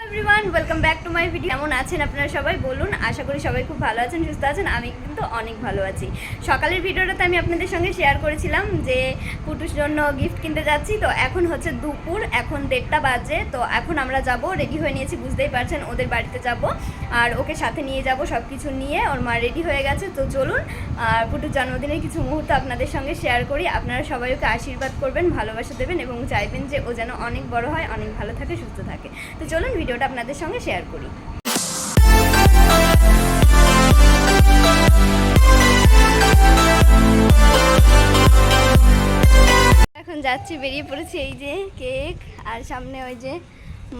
Everyone welcome back to my video. কেমন আছেন আপনারা সবাই বলুন? আশা করি সবাই খুব ভালো আছেন, সুস্থ আছেন। আমি কিন্তু অনেক ভালো আছি। সকালের ভিডিওটাতে আমি আপনাদের সঙ্গে শেয়ার করেছিলাম যে পুটুর জন্য গিফট কিনতে যাচ্ছি। তো এখন হচ্ছে দুপুর, এখন 1:30 বাজে। তো এখন আমরা যাব, রেডি হয়ে নিয়েছি, বুঝতেই পারছেন ওদের বাড়িতে যাব আর ওকে সাথে নিয়ে যাব। সব কিছু নিয়ে ওর মা রেডি হয়ে গেছে। তো চলুন আর পুটুর জন্মদিনের কিছু মুহূর্ত আপনাদের সঙ্গে শেয়ার করি। আপনারা সবাই ওকে আশীর্বাদ করবেন, ভালোবাসা দেবেন এবং চাইবেন যে ও যেন অনেক বড় হয়, অনেক ভালো থাকে, সুস্থ থাকে। তো চলুন ভিডিওটা আপনাদের সঙ্গে শেয়ার করি। এখন যাচ্ছি, বেরিয়ে পড়েছি। এই যে কেক আর সামনে ওই যে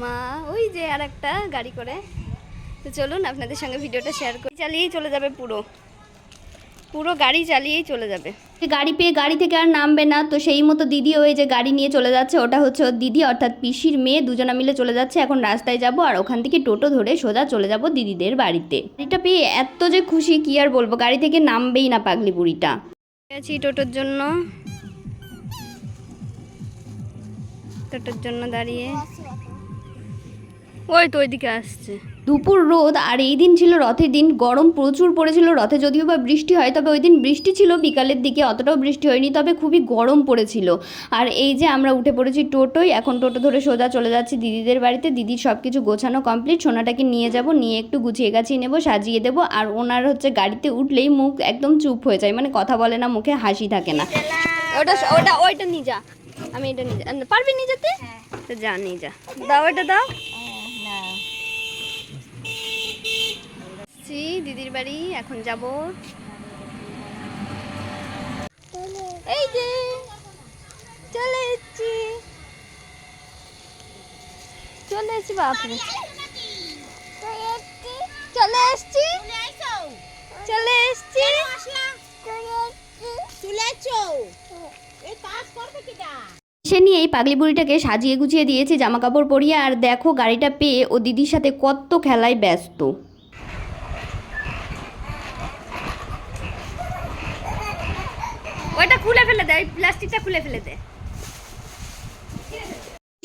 মা, ওই যে আর একটা গাড়ি করে। তো চলুন আপনাদের সঙ্গে ভিডিওটা শেয়ার করি। চালিয়েই চলে যাবে, পুরো গাড়ি চালিয়েই চলে যাবে। গাড়ি পেয়ে গাড়ি থেকে আর নামবে না। তো সেই মতো দিদি ওই যে গাড়ি নিয়ে চলে যাচ্ছে, ওটা হচ্ছে ওর দিদি অর্থাৎ পিসির মেয়ে, দুজনা মিলে চলে যাচ্ছে। এখন রাস্তায় যাব আর ওখান থেকে টোটো ধরে সোজা চলে যাব দিদিদের বাড়িতে। গাড়িটা পেয়ে এত যে খুশি কি আর বলবো, গাড়ি থেকে নামবেই না পাগলি বুড়িটা। আছি টোটোর জন্য দাঁড়িয়ে, ওই তো ওইদিকে আসছে। দুপুর রোদ আর এই দিন ছিল রথের দিন, গরম প্রচুর পড়েছিল। রথে যদিও বা বৃষ্টি হয়, তবে ওই দিন বৃষ্টি ছিল বিকালের দিকে, অতটাও বৃষ্টি হয়নি, তবে খুবই গরম পড়েছিল। আর এই যে আমরা উঠে পড়েছি টোটোয়, এখন টোটো ধরে সোজা চলে যাচ্ছি দিদিদের বাড়িতে। দিদির সব কিছু গোছানো কমপ্লিট, সোনাটাকে নিয়ে যাব, নিয়ে একটু গুছিয়ে গাছিয়ে নেবো, সাজিয়ে দেবো। আর ওনার হচ্ছে গাড়িতে উঠলেই মুখ একদম চুপ হয়ে যায়, মানে কথা বলে না, মুখে হাসি থাকে না। ওইটা নিয়ে যা, আমি এটা নিয়ে যা, পারবি নিয়ে যেতে? তো যা নিয়ে যা, দাও ওইটা দাও। দিদির বাড়ি এখন যাব। এই যে চলে এসছি বাপরে, চলে এসছি সে নিয়ে এই পাগলি বুড়িটাকে সাজিয়ে গুছিয়ে দিয়েছি, জামা কাপড় পরিয়ে। আর দেখো গাড়িটা পেয়ে ও দিদির সাথে কত খেলায় ব্যস্ত। ওইটা খুলে ফেলে দে, প্লাস্টিকটা খুলে ফেলে দে।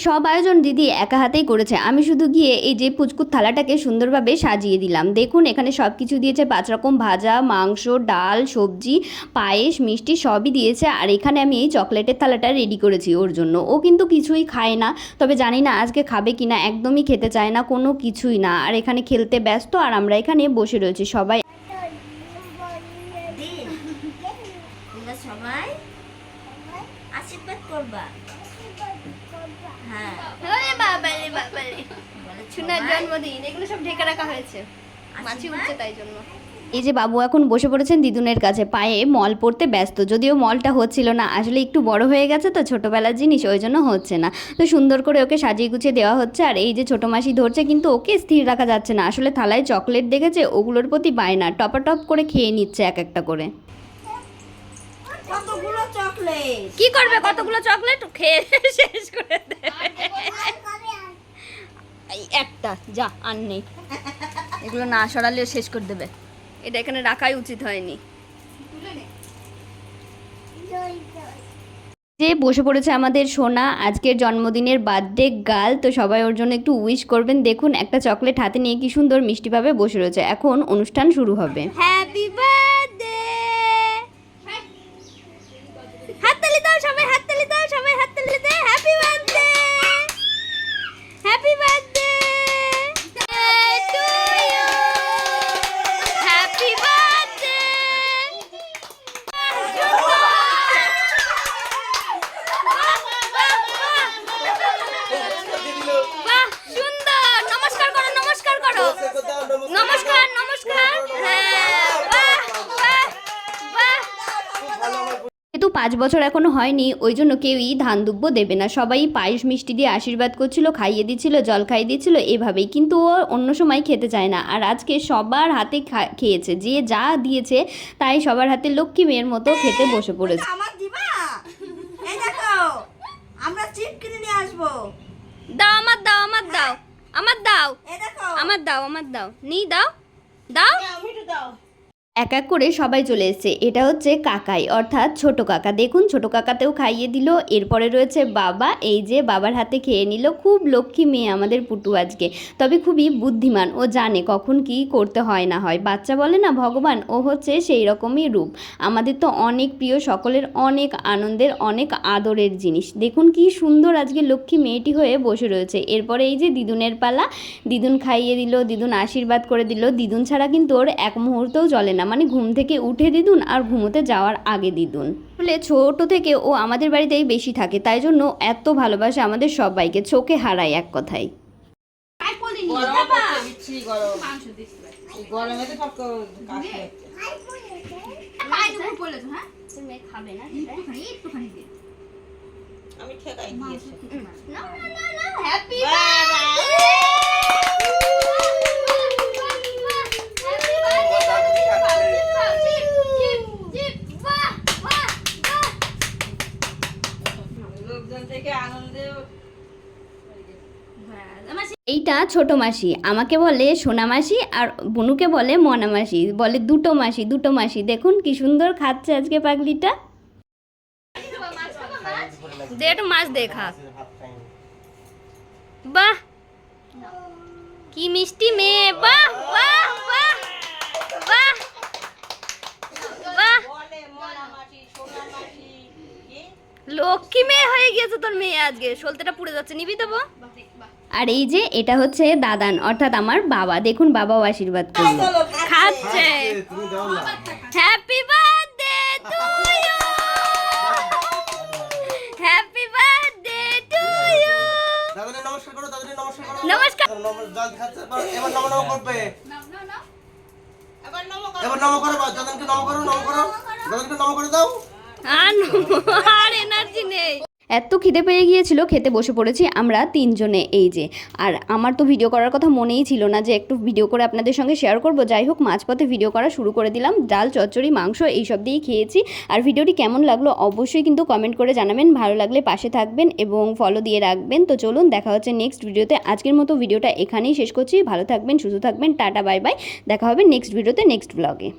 সব আয়োজন দিদি একা হাতেই করেছে, আমি শুধু গিয়ে এই যে পুচকুর থালাটাকে সুন্দরভাবে সাজিয়ে দিলাম। দেখুন এখানে সব কিছু দিয়েছে, 5 রকম ভাজা, মাংস, ডাল, সবজি, পায়েস, মিষ্টি সবই দিয়েছে। আর এখানে আমি এই চকলেটের থালাটা রেডি করেছি ওর জন্য। ও কিন্তু কিছুই খায় না, তবে জানি না আজকে খাবে কিনা, একদমই খেতে চায় না, কোনো কিছুই না। আর এখানে খেলতে ব্যস্ত, আর আমরা এখানে বসে রয়েছি সবাই। সবাই আশীর্বাদ করবা। হ্যাঁ, সোনার জন্মদিন, এগুলো সব ঢেকে রাখা হয়েছে, মাছি উঠছে তাই জন্য। এই যে বাবু এখন বসে পড়েছেন দিদুনের কাছে, পায়ে মল পড়তে ব্যস্ত। যদিও মলটা হচ্ছিল না, আসলে একটু বড় হয়ে গেছে তো, ছোটোবেলার জিনিস, ওই জন্য হচ্ছে না। তো সুন্দর করে ওকে সাজিয়ে গুছিয়ে দেওয়া হচ্ছে। আর এই যে ছোটো মাসি ধরছে, কিন্তু ওকে স্থির রাখা যাচ্ছে না। আসলে থালায় চকলেট দেখেছে, ওগুলোর প্রতি বায়না, টপাটপ করে খেয়ে নিচ্ছে এক একটা করে। কতগুলো চকলেট কি করবে, কতগুলো চকলেট খেয়ে শেষ করে দেবে। এই একটা যা আর নেই, এগুলো না সরালে শেষ করে দেবে। এটা এখানে রাখাই উচিত হয়নি। যে বসে পড়েছে আমাদের সোনা, আজকের জন্মদিনের বার্থডে গার্ল। তো সবাই ওর জন্য একটু উইশ করবেন। দেখুন একটা চকলেট হাতে নিয়ে কি সুন্দর মিষ্টিভাবে বসে রয়েছে। এখন অনুষ্ঠান শুরু হবে। হ্যাপি বার্থডে, হাততালি দাও সবাই, হাততালি দাও সবাই, হাততালি দাও। Happy birthday, happy birthday to you, happy birthday. বাহ সুন্দর, নমস্কার করো, নমস্কার করো, নমস্কার নমস্কার। হ্যাঁ বাহ বাহ বাহ। যেহেতু 5 বছর এখনো হয়নি, ওই জন্য কেউই ধান দুব্য দেবে না, সবাই পায়েস মিষ্টি দিয়ে আশীর্বাদ করছিল, খাইয়ে দিচ্ছিল, জল খাইয়ে দিচ্ছিল এভাবেই। কিন্তু ও অন্য সময় খেতে চায় না। আর আজকে সবার হাতে খেয়েছে, যে যা দিয়েছে তাই সবার হাতে লক্ষ্মী মেয়ের মতো খেতে বসে পড়েছে। আমার দিবা? এই দেখো আমরা চিপ কিনে নিয়ে আসবো। দাও আমার দাও, আমার দাও, আমার দাও, এই দেখো আমার দাও, আমার দাও, নি দাও, দাও। আমি একটু দাও। এক এক করে সবাই চলে এসেছে। এটা হচ্ছে কাকাই অর্থাৎ ছোট কাকা। দেখুন ছোট কাকাতেও খাইয়ে দিল। এরপরে রয়েছে বাবা, এই যে বাবার হাতে খেয়ে নিল। খুব লক্ষ্মী মেয়ে আমাদের পুটু আজকে, তবে খুবই বুদ্ধিমান। ও জানে কখন কি করতে হয় না হয়। বাচ্চা বলে না ভগবান, ও হচ্ছে সেই রকমই রূপ। আমাদের তো অনেক প্রিয়, সকলের অনেক আনন্দের, অনেক আদরের জিনিস। দেখুন কি সুন্দর আজকে লক্ষ্মী মেয়েটি হয়ে বসে রয়েছে। এরপরে এই যে দিদুনের পালা, দিদুন খাইয়ে দিল, দিদুন আশীর্বাদ করে দিল। দিদুন ছাড়া কিন্তু ওর এক মুহূর্তও চলে না, মানে ঘুম থেকে উঠে দিদুন আর ঘুমোতে যাওয়ার আগে দিদুন। আসলে ছোট থেকে ও আমাদের বাড়িতেই বেশি থাকে, তাই জন্য এত ভালোবাসে আমাদের সবাইকে, চোখে হারায় এক কথায়। আমি ঠেকাই দিয়েছি। লোকজন থেকে আনন্দে এইটা ছোট মাসি, আমাকে বলে সোনা মাসি, আর বনুকে বলে মনা মাসি, বলে দুটো মাসি দুটো মাসি। দেখুন কি সুন্দর খাচ্ছে আজকে পাগলিটা। দে একটু মাছ দেখা, বাহ কি মিষ্টি মেয়ে, বাহ বাহ বাহ বাহ বাহ, লক্ষ্মী মেয়ে হয়ে গিয়েছে তোর মেয়ে আজকে। সলতেটা পুড়ে যাচ্ছে, নিবি দেবো। আর এই যে এটা হচ্ছে দাদান অর্থাৎ আমার বাবা। দেখুন বাবাও আশীর্বাদ করলো, খাচ্ছে। Happy birthday to you, happy birthday to you. দাদাকে নমস্কার করো, দাদাকে নমস্কার করো। নমস্কার। জল খাচ্ছে, এবার নম নম করবে। এবার নম করো, দাদাকে নম করো, নম করো, দাদাকে নম করে দাও। আর এনার্জি নেই। এত খিদে পেয়ে গিয়েছিল, খেতে বসে পড়েছি আমরা তিনজনে। এই যে, আর আমার তো ভিডিও করার কথা মনেই ছিল না যে একটু ভিডিও করে আপনাদের সঙ্গে শেয়ার করব। যাই হোক, মাঝপথে ভিডিও করা শুরু করে দিলাম। ডাল, চচ্চড়ি, মাংস এইসব দিয়েই খেয়েছি। আর ভিডিওটি কেমন লাগলো অবশ্যই কিন্তু কমেন্ট করে জানাবেন। ভালো লাগলে পাশে থাকবেন এবং ফলো দিয়ে রাখবেন। তো চলুন দেখা হচ্ছে নেক্সট ভিডিওতে। আজকের মতো ভিডিওটা এখানেই শেষ করছি। ভালো থাকবেন, সুস্থ থাকবেন, টাটা বাই বাই। দেখা হবে নেক্সট ভিডিওতে, নেক্সট ব্লগে।